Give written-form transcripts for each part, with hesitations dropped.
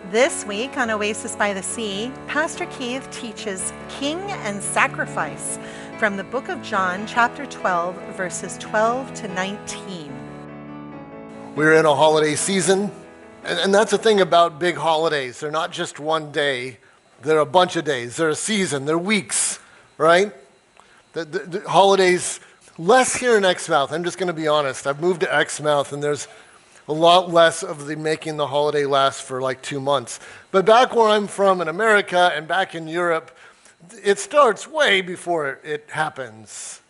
This week on Oasis by the Sea, Pastor Keith teaches King and Sacrifice from the book of John, chapter 12, verses 12 to 19. We're in a holiday season, and that's the thing about big holidays. They're not just one day, they're a bunch of days. They're a season, they're weeks, right? The holidays, less here in Exmouth. I'm just going to be honest. I've moved to Exmouth, and there's a lot less of the making the holiday last for like 2 months. But back where I'm from in America and back in Europe, it starts way before it happens.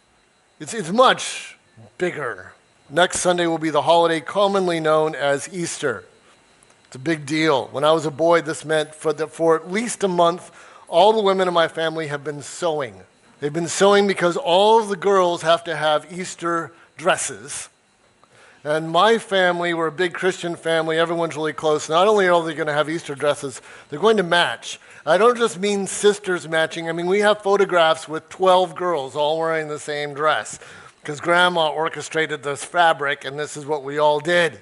It's much bigger. Next Sunday will be the holiday commonly known as Easter. It's a big deal. When I was a boy, this meant for at least a month, all the women in my family have been sewing. They've been sewing because all of the girls have to have Easter dresses. And my family, we're a big Christian family. Everyone's really close. Not only are they going to have Easter dresses, they're going to match. I don't just mean sisters matching. I mean, we have photographs with 12 girls all wearing the same dress because Grandma orchestrated this fabric, and this is what we all did.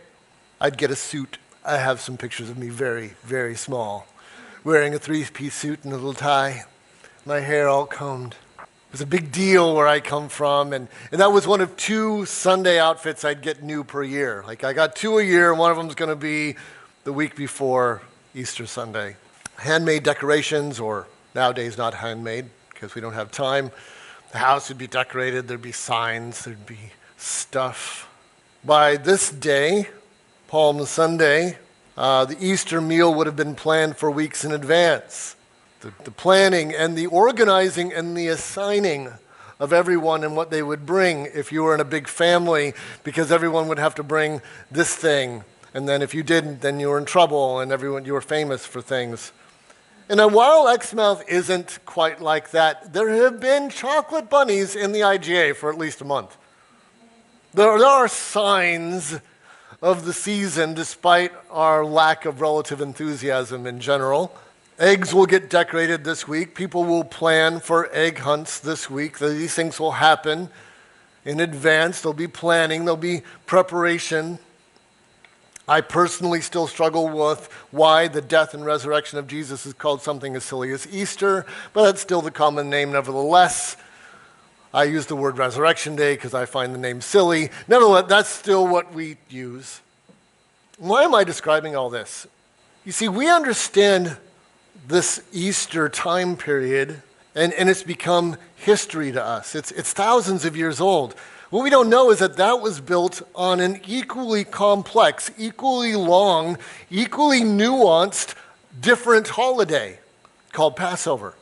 I'd get a suit. I have some pictures of me very, very small, wearing a three-piece suit and a little tie, my hair all combed. It was a big deal where I come from, and that was one of 2 Sunday outfits I'd get new per year. Like I got 2 a year, and one of them's going to be the week before Easter Sunday. Handmade decorations, or nowadays not handmade because we don't have time. The house would be decorated, there'd be signs, there'd be stuff. By this day, Palm Sunday, the Easter meal would have been planned for weeks in advance. The planning and the organizing and the assigning of everyone and what they would bring if you were in a big family, because everyone would have to bring this thing. And then if you didn't, then you were in trouble, and you were famous for things. And while Exmouth isn't quite like that, there have been chocolate bunnies in the IGA for at least a month. There are signs of the season despite our lack of relative enthusiasm in general. Eggs will get decorated this week. People will plan for egg hunts this week. These things will happen in advance. There'll be planning. There'll be preparation. I personally still struggle with why the death and resurrection of Jesus is called something as silly as Easter, but that's still the common name nevertheless. I use the word Resurrection Day because I find the name silly. Nevertheless, that's still what we use. Why am I describing all this? You see, we understand this Easter time period, and it's become history to us. It's thousands of years old. What we don't know is that was built on an equally complex, equally long, equally nuanced, different holiday called Passover.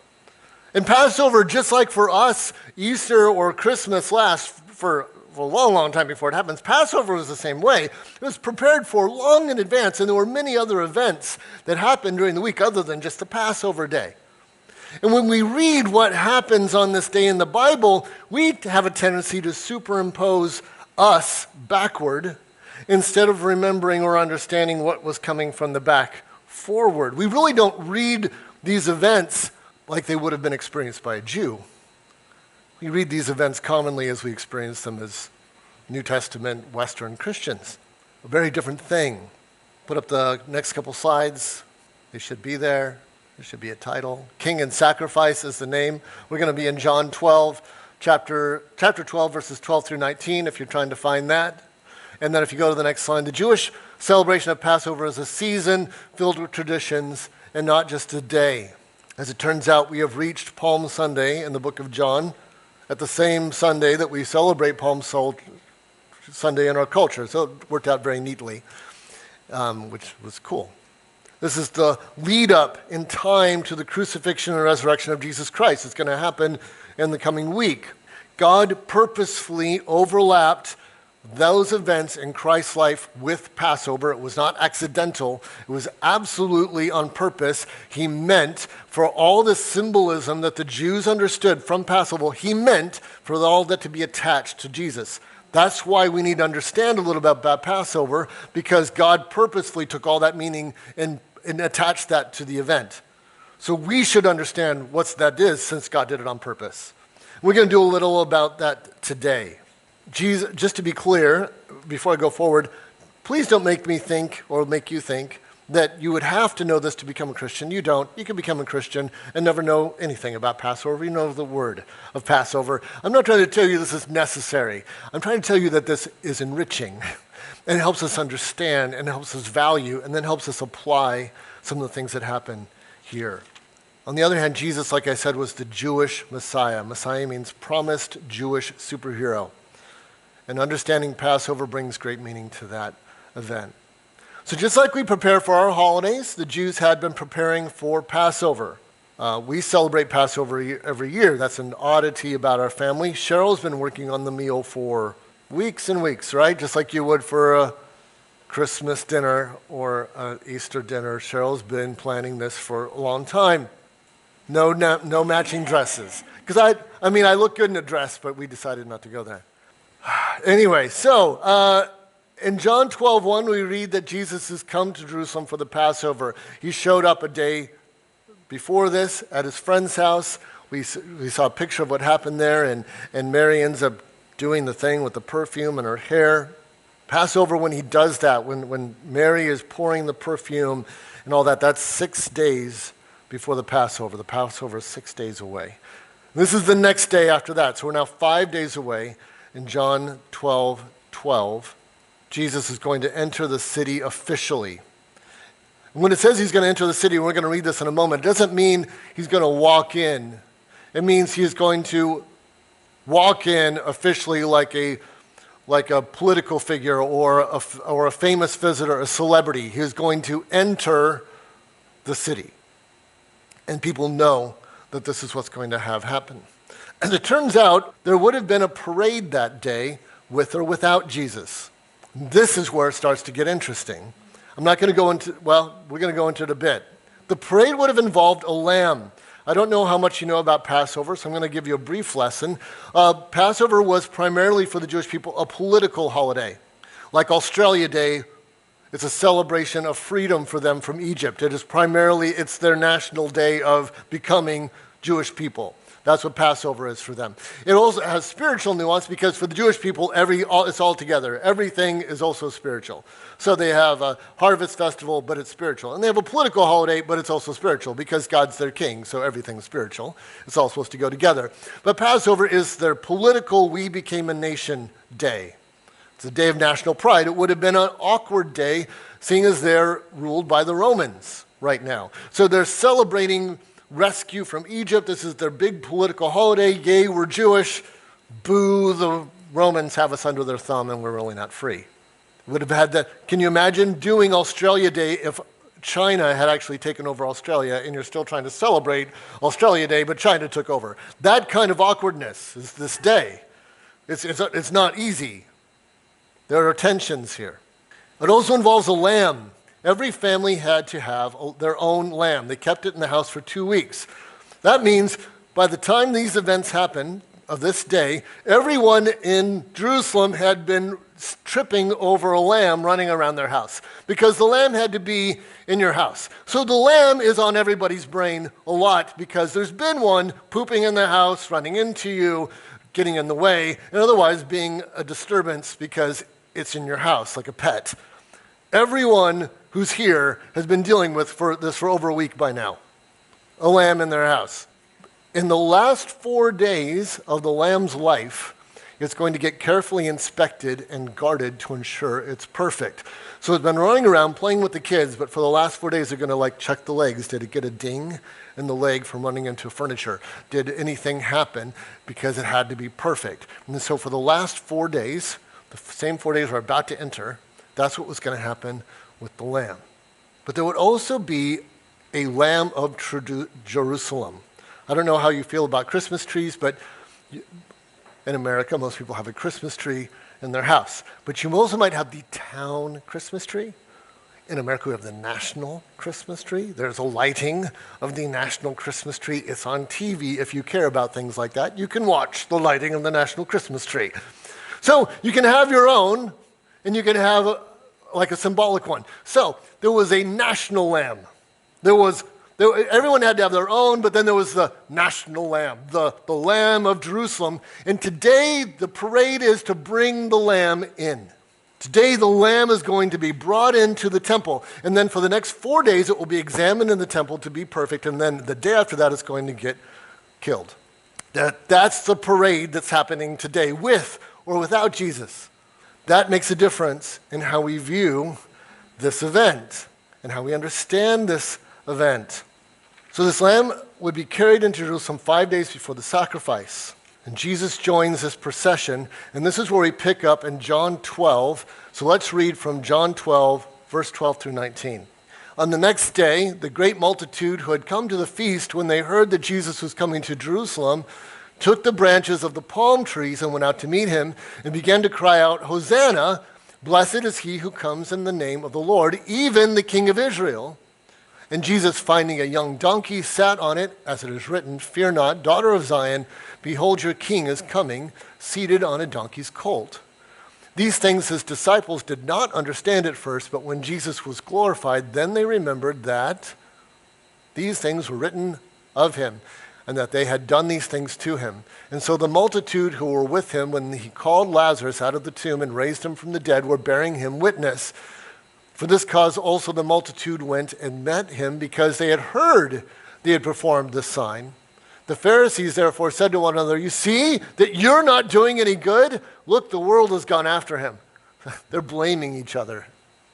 And Passover, just like for us, Easter or Christmas lasts for a long, long time before it happens. Passover was the same way. It was prepared for long in advance, and there were many other events that happened during the week other than just the Passover day. And when we read what happens on this day in the Bible, we have a tendency to superimpose us backward instead of remembering or understanding what was coming from the back forward. We really don't read these events like they would have been experienced by a Jew. We read these events commonly as we experience them as New Testament Western Christians. A very different thing. Put up the next couple slides. They should be there. There should be a title. King and Sacrifice is the name. We're going to be in John 12, chapter 12, verses 12 through 19, if you're trying to find that. And then if you go to the next slide, the Jewish celebration of Passover is a season filled with traditions and not just a day. As it turns out, we have reached Palm Sunday in the book of John, at the same Sunday that we celebrate Palm Sunday in our culture. So it worked out very neatly, which was cool. This is the lead up in time to the crucifixion and resurrection of Jesus Christ. It's going to happen in the coming week. God purposefully overlapped those events in Christ's life with Passover. It was not accidental. It was absolutely on purpose. He meant for all the symbolism that the Jews understood from Passover, he meant for all that to be attached to Jesus. That's why we need to understand a little bit about Passover, because God purposefully took all that meaning and attached that to the event. So we should understand what that is since God did it on purpose. We're going to do a little about that today. Jesus, just to be clear, before I go forward, please don't make me think or make you think that you would have to know this to become a Christian. You don't. You can become a Christian and never know anything about Passover. You know the word of Passover. I'm not trying to tell you this is necessary. I'm trying to tell you that this is enriching and it helps us understand and helps us value and then helps us apply some of the things that happen here. On the other hand, Jesus, like I said, was the Jewish Messiah. Messiah means promised Jewish superhero. And understanding Passover brings great meaning to that event. So just like we prepare for our holidays, the Jews had been preparing for Passover. We celebrate Passover every year. That's an oddity about our family. Cheryl's been working on the meal for weeks and weeks, right? Just like you would for a Christmas dinner or an Easter dinner. Cheryl's been planning this for a long time. No matching dresses. Because I look good in a dress, but we decided not to go there. Anyway, so in John 12:1, we read that Jesus has come to Jerusalem for the Passover. He showed up a day before this at his friend's house. We saw a picture of what happened there, and Mary ends up doing the thing with the perfume in her hair. Passover, when he does that, when Mary is pouring the perfume and all that, that's 6 days before the Passover. The Passover is 6 days away. This is the next day after that, so we're now 5 days away. In John 12:12, Jesus is going to enter the city officially. And when it says he's going to enter the city, and we're going to read this in a moment, it doesn't mean he's going to walk in. It means he's going to walk in officially like a political figure or a famous visitor, a celebrity. He's going to enter the city. And people know that this is what's going to have happen. And it turns out there would have been a parade that day with or without Jesus. This is where it starts to get interesting. I'm not going to go into, well, we're going to go into it a bit. The parade would have involved a lamb. I don't know how much you know about Passover, so I'm going to give you a brief lesson. Passover was primarily for the Jewish people a political holiday. Like Australia Day, it's a celebration of freedom for them from Egypt. It's their national day of becoming Jewish people. That's what Passover is for them. It also has spiritual nuance because for the Jewish people, it's all together. Everything is also spiritual. So they have a harvest festival, but it's spiritual. And they have a political holiday, but it's also spiritual because God's their king, so everything's spiritual. It's all supposed to go together. But Passover is their political we became a nation day. It's a day of national pride. It would have been an awkward day, seeing as they're ruled by the Romans right now. So they're celebrating rescue from Egypt. This is their big political holiday. Yay, we're Jewish. Boo, the Romans have us under their thumb and we're really not free. Would have had that. Can you imagine doing Australia Day if China had actually taken over Australia and you're still trying to celebrate Australia Day, but China took over? That kind of awkwardness is this day. It's not easy. There are tensions here. It also involves a lamb. Every family had to have their own lamb. They kept it in the house for 2 weeks. That means by the time these events happened of this day, everyone in Jerusalem had been tripping over a lamb running around their house because the lamb had to be in your house. So the lamb is on everybody's brain a lot because there's been one pooping in the house, running into you, getting in the way, and otherwise being a disturbance because it's in your house like a pet. Everyone who's here has been dealing with this for over a week by now. A lamb in their house. In the last 4 days of the lamb's life, it's going to get carefully inspected and guarded to ensure it's perfect. So it's been running around playing with the kids, but for the last 4 days, they're going to check the legs. Did it get a ding in the leg from running into furniture? Did anything happen? Because it had to be perfect. And so for the last 4 days, the same 4 days we're about to enter, that's what was going to happen with the lamb. But there would also be a lamb of Jerusalem. I don't know how you feel about Christmas trees, but in America, most people have a Christmas tree in their house. But you also might have the town Christmas tree. In America, we have the national Christmas tree. There's a lighting of the national Christmas tree. It's on TV. If you care about things like that, you can watch the lighting of the national Christmas tree. So you can have your own, and you can have a symbolic one. So there was a national lamb. Everyone had to have their own, but then there was the national lamb, the Lamb of Jerusalem. And today, the parade is to bring the lamb in. Today, the lamb is going to be brought into the temple. And then for the next 4 days, it will be examined in the temple to be perfect. And then the day after that, it's going to get killed. That's the parade that's happening today, with or without Jesus. That makes a difference in how we view this event and how we understand this event. So this lamb would be carried into Jerusalem 5 days before the sacrifice. And Jesus joins this procession, and this is where we pick up in John 12. So let's read from John 12, verse 12 through 19. On the next day, the great multitude who had come to the feast when they heard that Jesus was coming to Jerusalem took the branches of the palm trees and went out to meet him and began to cry out, "Hosanna, blessed is he who comes in the name of the Lord, even the King of Israel." And Jesus, finding a young donkey, sat on it, as it is written, "Fear not, daughter of Zion, behold your king is coming, seated on a donkey's colt." These things his disciples did not understand at first, but when Jesus was glorified, then they remembered that these things were written of him, and that they had done these things to him. And so the multitude who were with him when he called Lazarus out of the tomb and raised him from the dead were bearing him witness. For this cause also the multitude went and met him, because they had heard they had performed this sign. The Pharisees therefore said to one another, "You see that you're not doing any good? Look, the world has gone after him." They're blaming each other.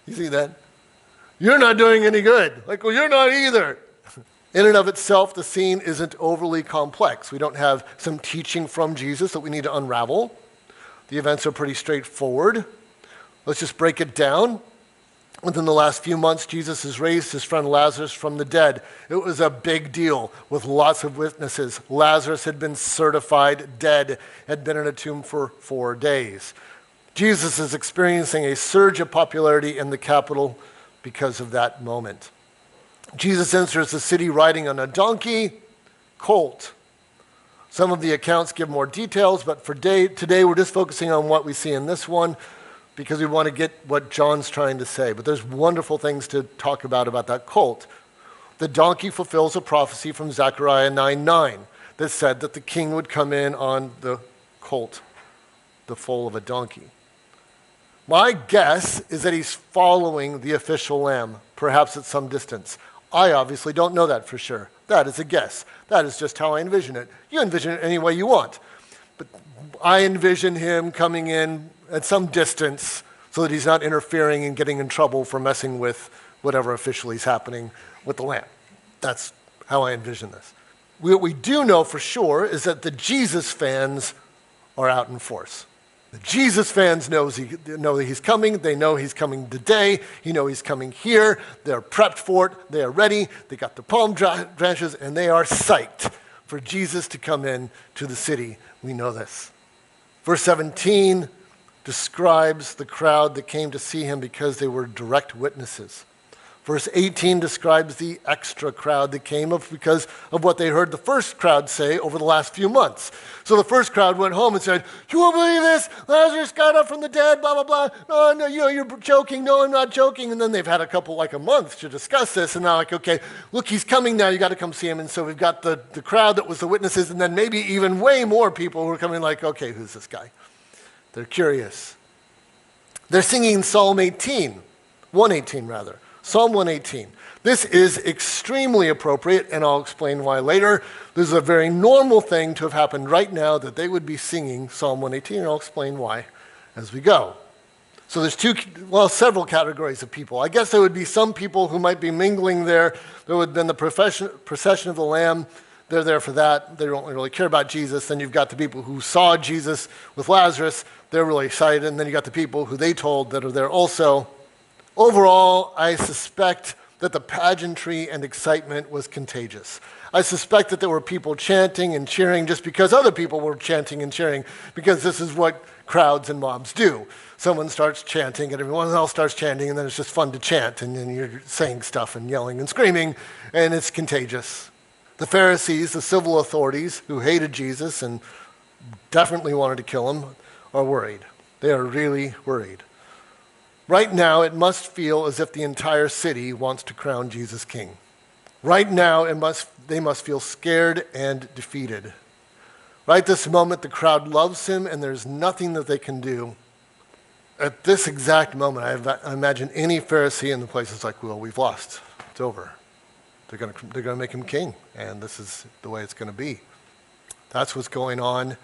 You see that? You're not doing any good. Like, well, you're not either. In and of itself, the scene isn't overly complex. We don't have some teaching from Jesus that we need to unravel. The events are pretty straightforward. Let's just break it down. Within the last few months, Jesus has raised his friend Lazarus from the dead. It was a big deal with lots of witnesses. Lazarus had been certified dead, had been in a tomb for 4 days. Jesus is experiencing a surge of popularity in the capital because of that moment. Jesus enters the city riding on a donkey, colt. Some of the accounts give more details, but for today we're just focusing on what we see in this one, because we want to get what John's trying to say. But there's wonderful things to talk about that colt. The donkey fulfills a prophecy from Zechariah 9:9 that said that the king would come in on the colt, the foal of a donkey. My guess is that he's following the official lamb, perhaps at some distance. I obviously don't know that for sure. That is a guess. That is just how I envision it. You envision it any way you want. But I envision him coming in at some distance so that he's not interfering and getting in trouble for messing with whatever officially is happening with the lamb. That's how I envision this. What we do know for sure is that the Jesus fans are out in force. The Jesus fans know that he's coming. They know he's coming today. You know he's coming here. They're prepped for it. They are ready. They got the palm branches, and they are psyched for Jesus to come in to the city. We know this. Verse 17 describes the crowd that came to see him because they were direct witnesses. Verse 18 describes the extra crowd that came up because of what they heard the first crowd say over the last few months. So the first crowd went home and said, "You won't believe this? Lazarus got up from the dead, blah, blah, blah. No, you're joking. No, I'm not joking." And then they've had a month to discuss this. And now like, okay, look, he's coming now. You got to come see him. And so we've got the crowd that was the witnesses, and then maybe even way more people who are coming like, okay, who's this guy? They're curious. They're singing Psalm 18, 118 rather. Psalm 118. This is extremely appropriate, and I'll explain why later. This is a very normal thing to have happened right now, that they would be singing Psalm 118, and I'll explain why as we go. So there's several categories of people. I guess there would be some people who might be mingling there. There would have been the procession of the Lamb. They're there for that. They don't really care about Jesus. Then you've got the people who saw Jesus with Lazarus. They're really excited. And then you've got the people who they told that are there also. Overall, I suspect that the pageantry and excitement was contagious. I suspect that there were people chanting and cheering just because other people were chanting and cheering, because this is what crowds and mobs do. Someone starts chanting and everyone else starts chanting, and then it's just fun to chant, and then you're saying stuff and yelling and screaming, and it's contagious. The Pharisees, the civil authorities who hated Jesus and definitely wanted to kill him, are worried. They are really worried. Right now, it must feel as if the entire city wants to crown Jesus king. Right now, they must feel scared and defeated. Right this moment, the crowd loves him, and there's nothing that they can do. At this exact moment, I imagine any Pharisee in the place is like, well, we've lost. It's over. They're going to make him king, and this is the way it's going to be. That's what's going on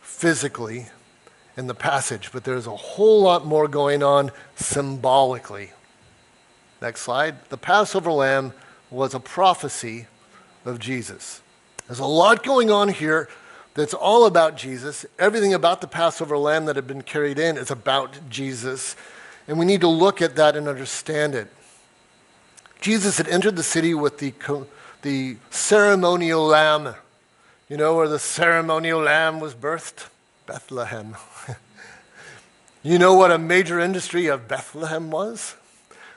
physically in the passage, but there's a whole lot more going on symbolically. Next slide. The Passover lamb was a prophecy of Jesus. There's a lot going on here that's all about Jesus. Everything about the Passover lamb that had been carried in is about Jesus, and we need to look at that and understand it. Jesus had entered the city with the ceremonial lamb. You know where the ceremonial lamb was birthed? Bethlehem. You know what a major industry of Bethlehem was?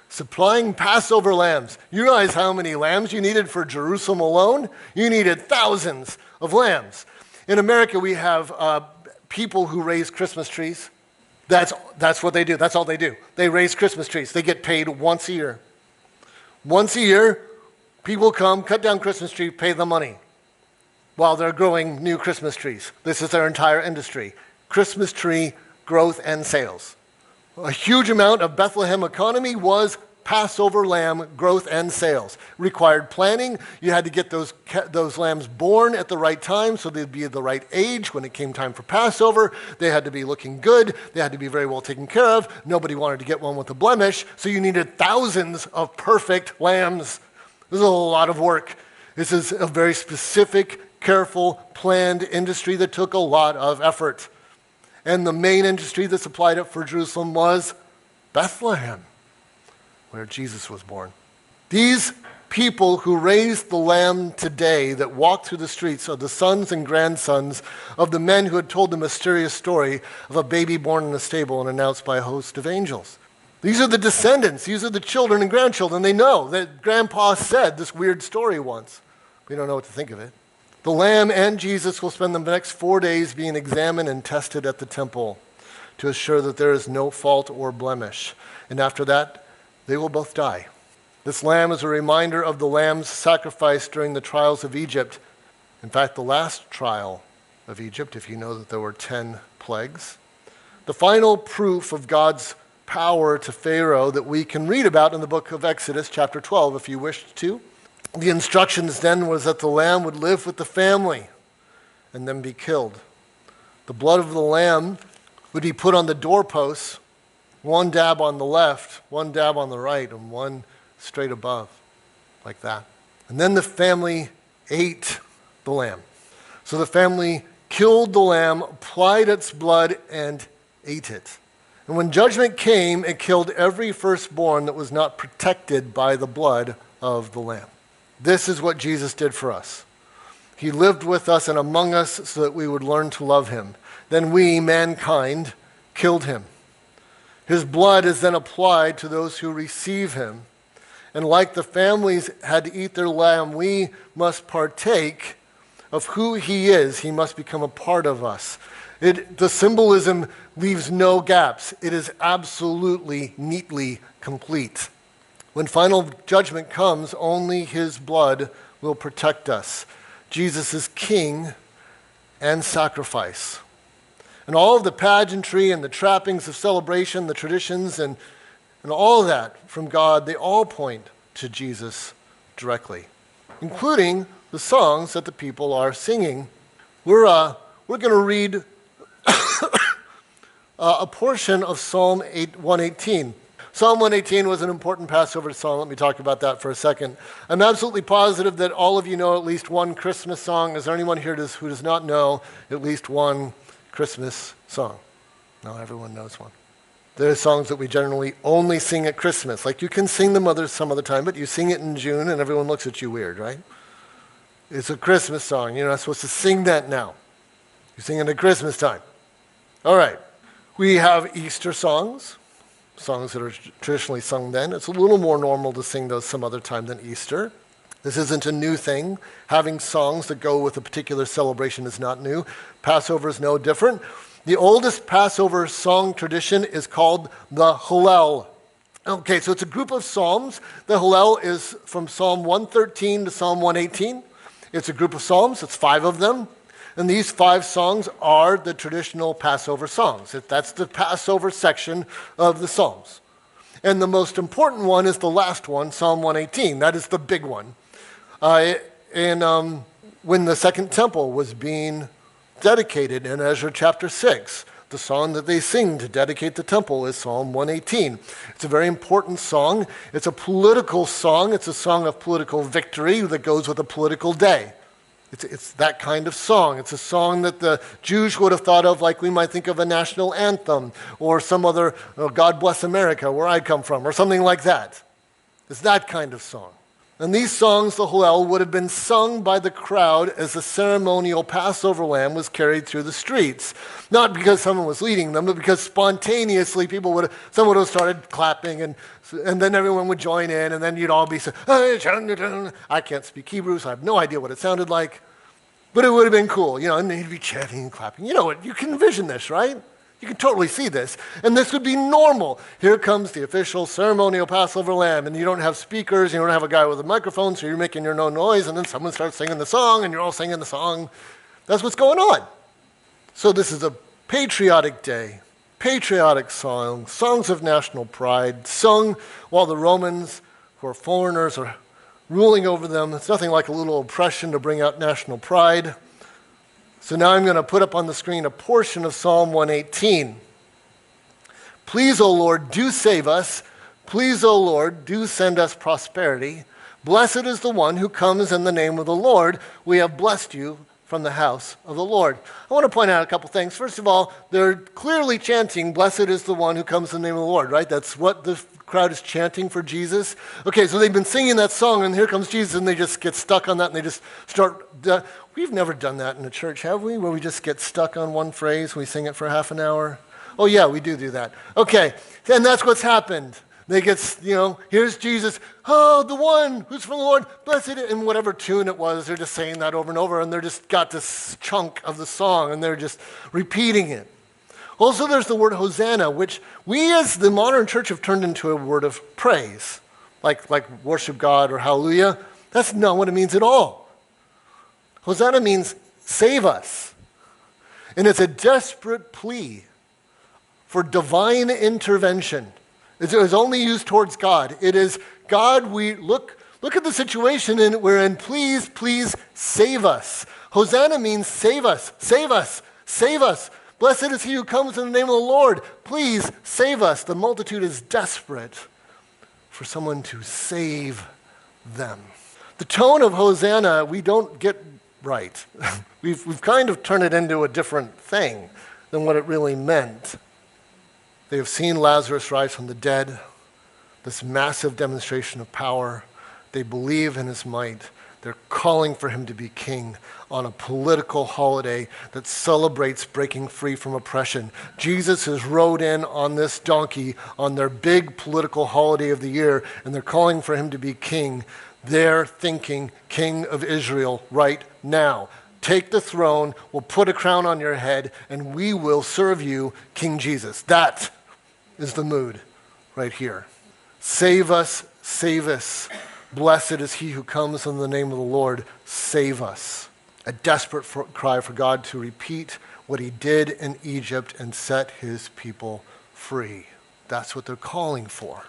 Supplying Passover lambs. You realize how many lambs you needed for Jerusalem alone? You needed thousands of lambs. In America, we have people who raise Christmas trees. That's what they do. That's all they do. They raise Christmas trees. They get paid once a year. Once a year, people come, cut down Christmas tree, pay the money while they're growing new Christmas trees. This is their entire industry. Christmas tree growth and sales. A huge amount of Bethlehem economy was Passover lamb growth and sales. Required planning. You had to get those lambs born at the right time so they'd be the right age when it came time for Passover. They had to be looking good. They had to be very well taken care of. Nobody wanted to get one with a blemish, so you needed thousands of perfect lambs. This is a lot of work. This is a very specific, careful, planned industry that took a lot of effort. And the main industry that supplied it for Jerusalem was Bethlehem, where Jesus was born. These people who raised the lamb today that walk through the streets are the sons and grandsons of the men who had told the mysterious story of a baby born in a stable and announced by a host of angels. These are the descendants. These are the children and grandchildren. They know that Grandpa said this weird story once. We don't know what to think of it. The lamb and Jesus will spend the next 4 days being examined and tested at the temple to assure that there is no fault or blemish. And after that, they will both die. This lamb is a reminder of the lamb's sacrifice during the trials of Egypt. In fact, the last trial of Egypt, if you know that there were 10 plagues. The final proof of God's power to Pharaoh that we can read about in the book of Exodus, chapter 12, if you wished to. The instructions then was that the lamb would live with the family and then be killed. The blood of the lamb would be put on the doorposts, one dab on the left, one dab on the right, and one straight above, like that. And then the family ate the lamb. So the family killed the lamb, applied its blood, and ate it. And when judgment came, it killed every firstborn that was not protected by the blood of the lamb. This is what Jesus did for us. He lived with us and among us so that we would learn to love him. Then we, mankind, killed him. His blood is then applied to those who receive him. And like the families had to eat their lamb, we must partake of who he is. He must become a part of us. The symbolism leaves no gaps. It is absolutely, neatly complete. When final judgment comes, only his blood will protect us. Jesus is king and sacrifice. And all of the pageantry and the trappings of celebration, the traditions, and all of that from God, they all point to Jesus directly, including the songs that the people are singing. We're going to read a portion of Psalm 118. Psalm 118 was an important Passover song. Let me talk about that for a second. I'm absolutely positive that all of you know at least one Christmas song. Is there anyone here who does not know at least one Christmas song? No, everyone knows one. There are songs that we generally only sing at Christmas. Like you can sing them some other time, but you sing it in June and everyone looks at you weird, right? It's a Christmas song. You're not supposed to sing that now. You sing it at Christmas time. All right. We have Easter songs that are traditionally sung then. It's a little more normal to sing those some other time than Easter. This isn't a new thing. Having songs that go with a particular celebration is not new. Passover is no different. The oldest Passover song tradition is called the Hallel. Okay, so it's a group of psalms. The Hallel is from Psalm 113 to Psalm 118. It's a group of psalms. It's 5 of them. And these 5 songs are the traditional Passover songs. That's the Passover section of the Psalms. And the most important one is the last one, Psalm 118. That is the big one. When the second temple was being dedicated in Ezra chapter 6, the song that they sing to dedicate the temple is Psalm 118. It's a very important song. It's a political song. It's a song of political victory that goes with a political day. It's that kind of song. It's a song that the Jews would have thought of like we might think of a national anthem or some other, God Bless America, where I come from, or something like that. It's that kind of song. And these songs, the Hallel, would have been sung by the crowd as the ceremonial Passover lamb was carried through the streets. Not because someone was leading them, but because spontaneously someone would have started clapping, and then everyone would join in, and then you'd all be saying, I can't speak Hebrew, so I have no idea what it sounded like. But it would have been cool, and they'd be chanting and clapping. You know what? You can envision this, right? You can totally see this. And this would be normal. Here comes the official ceremonial Passover lamb, and you don't have speakers, you don't have a guy with a microphone, so you're making your own noise, and then someone starts singing the song, and you're all singing the song. That's what's going on. So this is a patriotic day, patriotic songs, songs of national pride, sung while the Romans, who are foreigners, are ruling over them. It's nothing like a little oppression to bring out national pride. So now I'm going to put up on the screen a portion of Psalm 118. Please, O Lord, do save us. Please, O Lord, do send us prosperity. Blessed is the one who comes in the name of the Lord. We have blessed you from the house of the Lord. I want to point out a couple things. First of all, they're clearly chanting, blessed is the one who comes in the name of the Lord, right? That's what the crowd is chanting for Jesus. Okay, so they've been singing that song, and here comes Jesus, and they just get stuck on that, and they just start... We've never done that in a church, have we? Where we just get stuck on one phrase, we sing it for half an hour? Oh yeah, we do that. Okay, and that's what's happened. They get, here's Jesus, oh, the one who's from the Lord, blessed, in whatever tune it was, they're just saying that over and over, and they're just got this chunk of the song, and they're just repeating it. Also, there's the word Hosanna, which we as the modern church have turned into a word of praise, like worship God or hallelujah. That's not what it means at all. Hosanna means save us. And it's a desperate plea for divine intervention. It is only used towards God. It is, God, we look at the situation we're in. Please, please save us. Hosanna means save us, save us, save us. Blessed is he who comes in the name of the Lord. Please save us. The multitude is desperate for someone to save them. The tone of Hosanna, we don't get right. We've kind of turned it into a different thing than what it really meant. They have seen Lazarus rise from the dead, this massive demonstration of power. They believe in his might. They're calling for him to be king on a political holiday that celebrates breaking free from oppression. Jesus has rode in on this donkey on their big political holiday of the year, and they're calling for him to be king. They're thinking King of Israel right now. Take the throne, we'll put a crown on your head, and we will serve you, King Jesus. That is the mood right here. Save us, save us. Blessed is he who comes in the name of the Lord. Save us. A desperate cry for God to repeat what he did in Egypt and set his people free. That's what they're calling for.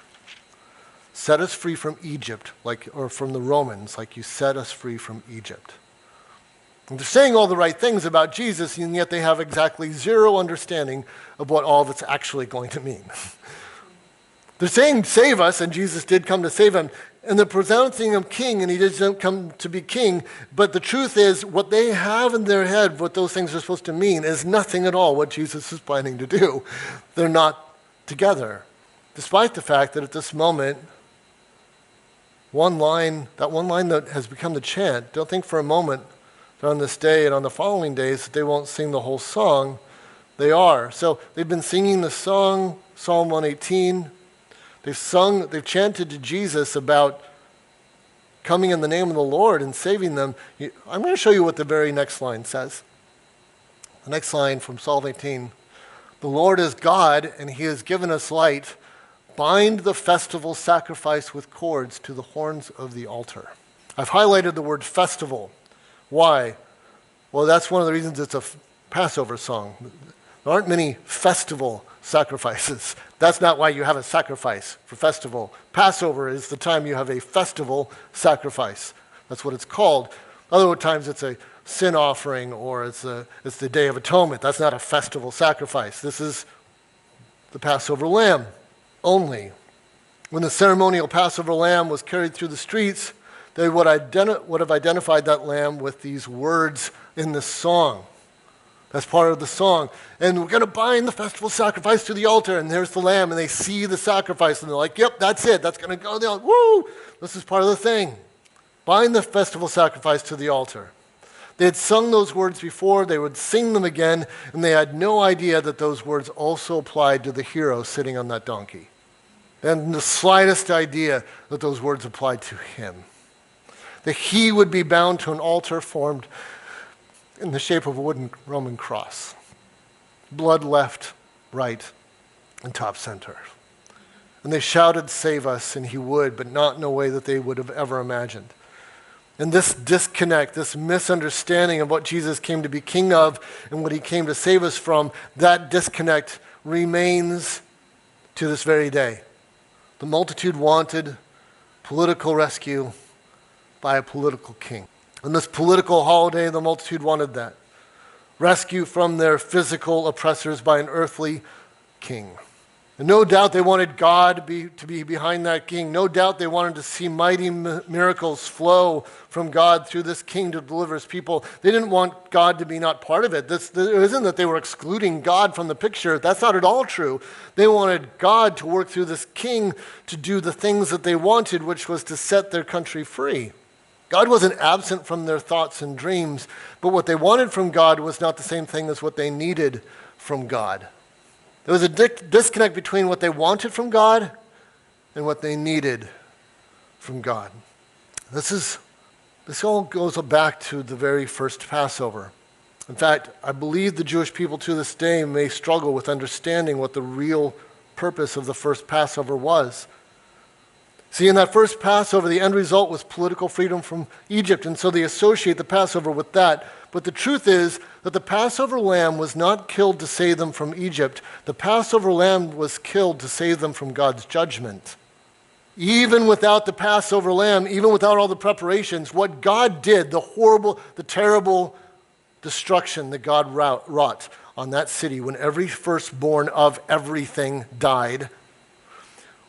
Set us free from Egypt, or from the Romans, like you set us free from Egypt. And they're saying all the right things about Jesus, and yet they have exactly zero understanding of what all of it's actually going to mean. They're saying, save us, and Jesus did come to save them, and they're pronouncing him king, and he didn't come to be king, but the truth is, what they have in their head, what those things are supposed to mean, is nothing at all what Jesus is planning to do. They're not together, despite the fact that at this moment, one line that has become the chant, don't think for a moment that on this day and on the following days that they won't sing the whole song. They are. So they've been singing the song, Psalm 118. They've chanted to Jesus about coming in the name of the Lord and saving them. I'm going to show you what the very next line says. The next line from Psalm 18. The Lord is God, and he has given us light. Bind the festival sacrifice with cords to the horns of the altar. I've highlighted the word festival. Why? Well, that's one of the reasons it's a Passover song. There aren't many festival sacrifices. That's not why you have a sacrifice for festival. Passover is the time you have a festival sacrifice. That's what it's called. Other times it's a sin offering or it's the Day of Atonement. That's not a festival sacrifice. This is the Passover lamb only. When the ceremonial Passover lamb was carried through the streets, they would have identified that lamb with these words in the song. That's part of the song. And we're going to bind the festival sacrifice to the altar, and there's the lamb, and they see the sacrifice, and they're like, yep, that's it. That's going to go down. Woo! This is part of the thing. Bind the festival sacrifice to the altar. They had sung those words before. They would sing them again, and they had no idea that those words also applied to the hero sitting on that donkey. And the slightest idea that those words applied to him. That he would be bound to an altar formed in the shape of a wooden Roman cross. Blood left, right, and top center. And they shouted, "Save us," and he would, but not in a way that they would have ever imagined. And this disconnect, this misunderstanding of what Jesus came to be king of and what he came to save us from, that disconnect remains to this very day. The multitude wanted political rescue by a political king. On this political holiday, the multitude wanted that. Rescue from their physical oppressors by an earthly king. And no doubt they wanted God to be behind that king. No doubt they wanted to see mighty miracles flow from God through this king to deliver his people. They didn't want God to be not part of it. It isn't that they were excluding God from the picture. That's not at all true. They wanted God to work through this king to do the things that they wanted, which was to set their country free. God wasn't absent from their thoughts and dreams, but what they wanted from God was not the same thing as what they needed from God. There was a disconnect between what they wanted from God and what they needed from God. This all goes back to the very first Passover. In fact, I believe the Jewish people to this day may struggle with understanding what the real purpose of the first Passover was. See, in that first Passover, the end result was political freedom from Egypt, and so they associate the Passover with that. But the truth is that the Passover lamb was not killed to save them from Egypt. The Passover lamb was killed to save them from God's judgment. Even without the Passover lamb, even without all the preparations, what God did, the horrible, the terrible destruction that God wrought on that city when every firstborn of everything died,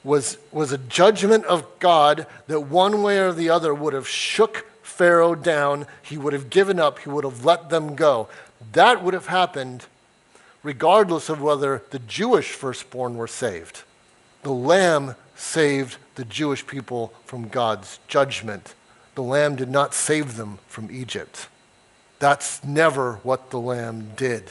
was a judgment of God that one way or the other would have shook Pharaoh down. He would have given up. He would have let them go. That would have happened regardless of whether the Jewish firstborn were saved. The lamb saved the Jewish people from God's judgment. The lamb did not save them from Egypt. That's never what the lamb did.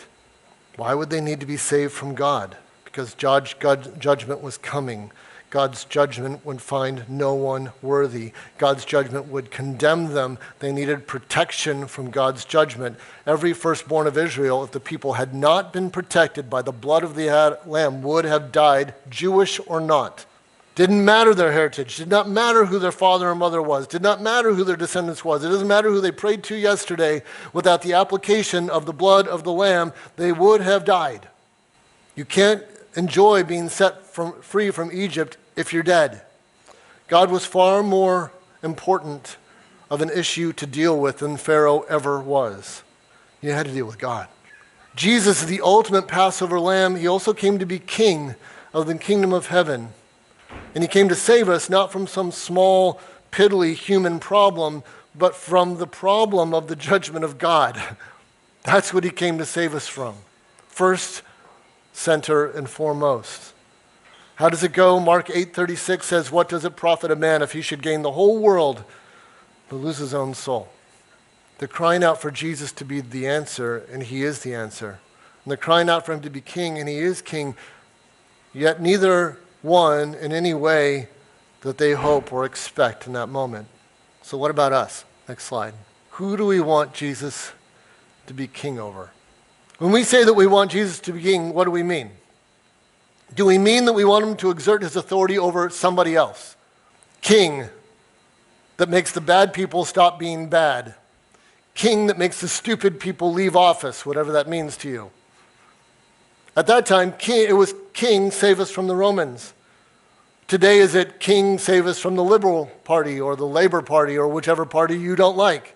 Why would they need to be saved from God? Because judgment was coming. God's judgment would find no one worthy. God's judgment would condemn them. They needed protection from God's judgment. Every firstborn of Israel, if the people had not been protected by the blood of the lamb, would have died, Jewish or not. Didn't matter their heritage. Did not matter who their father or mother was. Did not matter who their descendants was. It doesn't matter who they prayed to yesterday. Without the application of the blood of the lamb, they would have died. You can't enjoy being set free from Egypt if you're dead. God was far more important of an issue to deal with than Pharaoh ever was. You had to deal with God. Jesus is the ultimate Passover lamb. He also came to be king of the kingdom of heaven. And he came to save us not from some small, piddly human problem, but from the problem of the judgment of God. That's what he came to save us from. First, center, and foremost. How does it go? Mark 8:36 says, "What does it profit a man if he should gain the whole world but lose his own soul?" They're crying out for Jesus to be the answer, and he is the answer. And they're crying out for him to be king, and he is king, yet neither one in any way that they hope or expect in that moment. So what about us? Next slide. Who do we want Jesus to be king over? When we say that we want Jesus to be king, what do we mean? Do we mean that we want him to exert his authority over somebody else? King that makes the bad people stop being bad. king that makes the stupid people leave office, whatever that means to you. At that time, it was king, save us from the Romans. Today, is it king, save us from the Liberal Party or the Labor Party or whichever party you don't like?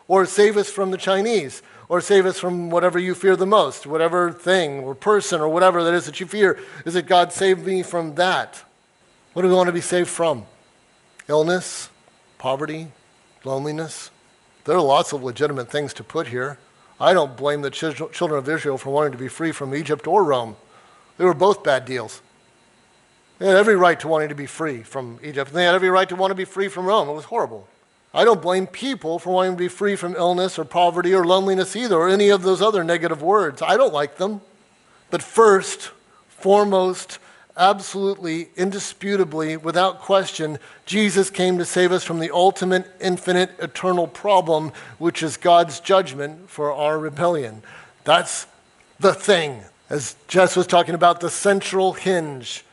Or save us from the Chinese? Or save us from whatever you fear the most, whatever thing or person or whatever that is that you fear? Is it God save me from that? What do we want to be saved from? Illness, poverty, loneliness? There are lots of legitimate things to put here. I don't blame the children of Israel for wanting to be free from Egypt or Rome. They were both bad deals. They had every right to wanting to be free from Egypt, and they had every right to want to be free from Rome. It was horrible. I don't blame people for wanting to be free from illness or poverty or loneliness either, or any of those other negative words. I don't like them. But first, foremost, absolutely, indisputably, without question, Jesus came to save us from the ultimate, infinite, eternal problem, which is God's judgment for our rebellion. That's the thing. As Jess was talking about, the central hinge.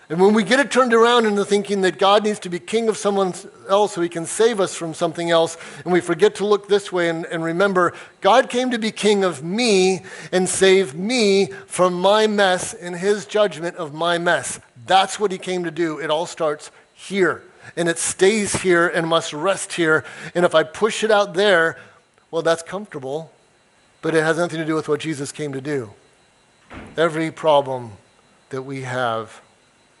And when we get it turned around into thinking that God needs to be king of someone else so he can save us from something else, and we forget to look this way and remember, God came to be king of me and save me from my mess and his judgment of my mess. That's what he came to do. It all starts here, and it stays here and must rest here. And if I push it out there, well, that's comfortable, but it has nothing to do with what Jesus came to do. Every problem that we have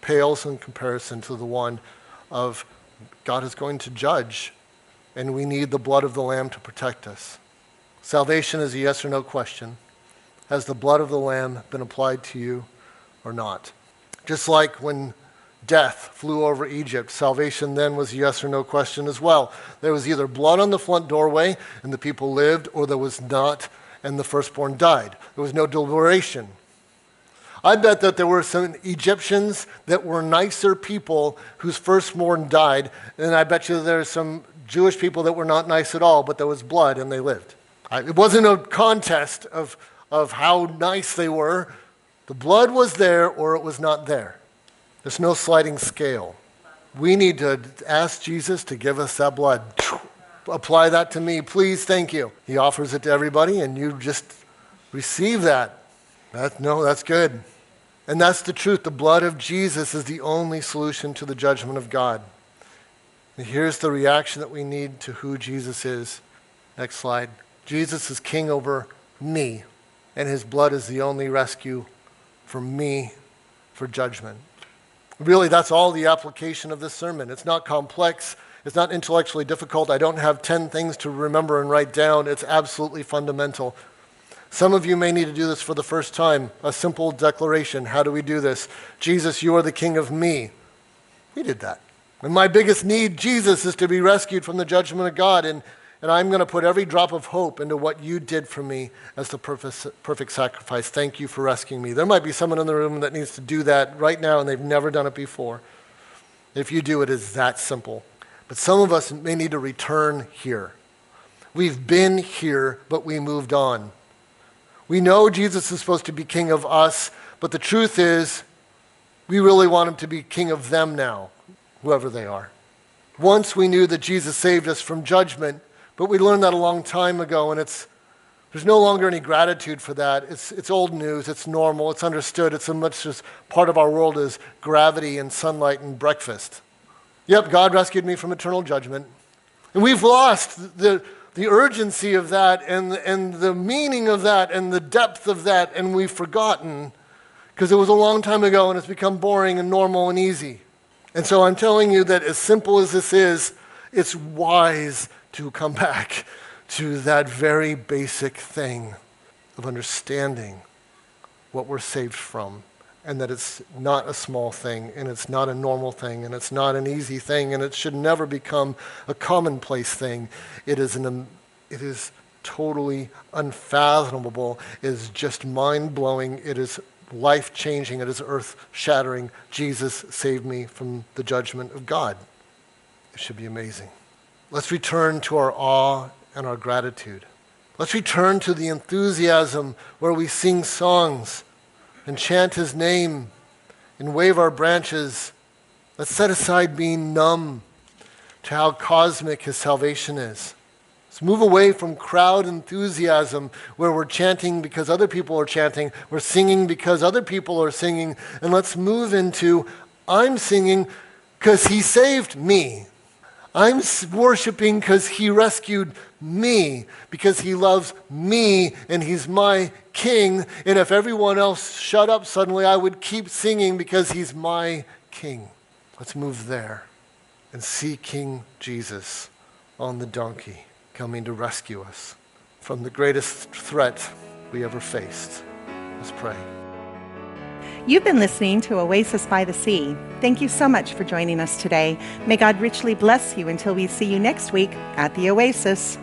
pales in comparison to the one of God is going to judge, and we need the blood of the Lamb to protect us. Salvation is a yes or no question. Has the blood of the Lamb been applied to you or not? Just like when death flew over Egypt, salvation then was a yes or no question as well. There was either blood on the front doorway and the people lived, or there was not and the firstborn died. There was no deliberation. I bet that there were some Egyptians that were nicer people whose firstborn died, and I bet you there are some Jewish people that were not nice at all, but there was blood and they lived. It wasn't a contest of how nice they were. The blood was there or it was not there. There's no sliding scale. We need to ask Jesus to give us that blood. Apply that to me, please, thank you. He offers it to everybody and you just receive that. That's good. And that's the truth. The blood of Jesus is the only solution to the judgment of God. And here's the reaction that we need to who Jesus is. Next slide. Jesus is king over me, and his blood is the only rescue for me for judgment. Really, that's all the application of this sermon. It's not complex. It's not intellectually difficult. I don't have 10 things to remember and write down. It's absolutely fundamental. Some of you may need to do this for the first time. A simple declaration. How do we do this? Jesus, you are the king of me. We did that. And my biggest need, Jesus, is to be rescued from the judgment of God. And I'm going to put every drop of hope into what you did for me as the perfect sacrifice. Thank you for rescuing me. There might be someone in the room that needs to do that right now, and they've never done it before. If you do, it is that simple. But some of us may need to return here. We've been here, but we moved on. We know Jesus is supposed to be king of us, but the truth is, we really want him to be king of them now, whoever they are. Once we knew that Jesus saved us from judgment, but we learned that a long time ago, and there's no longer any gratitude for that. It's old news, it's normal, it's understood, it's so much as part of our world as gravity and sunlight and breakfast. Yep, God rescued me from eternal judgment. And we've lost the urgency of that and the meaning of that and the depth of that, and we've forgotten because it was a long time ago and it's become boring and normal and easy. And so I'm telling you that as simple as this is, it's wise to come back to that very basic thing of understanding what we're saved from, and that it's not a small thing, and it's not a normal thing, and it's not an easy thing, and it should never become a commonplace thing. It is totally unfathomable. It is just mind-blowing. It is life-changing. It is earth-shattering. Jesus saved me from the judgment of God. It should be amazing. Let's return to our awe and our gratitude. Let's return to the enthusiasm where we sing songs and chant his name and wave our branches. Let's set aside being numb to how cosmic his salvation is. Let's move away from crowd enthusiasm where we're chanting because other people are chanting, we're singing because other people are singing, and let's move into, I'm singing because he saved me. I'm worshiping because he rescued me, because he loves me and he's my king. And if everyone else shut up suddenly, I would keep singing because he's my king. Let's move there and see King Jesus on the donkey coming to rescue us from the greatest threat we ever faced. Let's pray. You've been listening to Oasis by the Sea. Thank you so much for joining us today. May God richly bless you until we see you next week at the Oasis.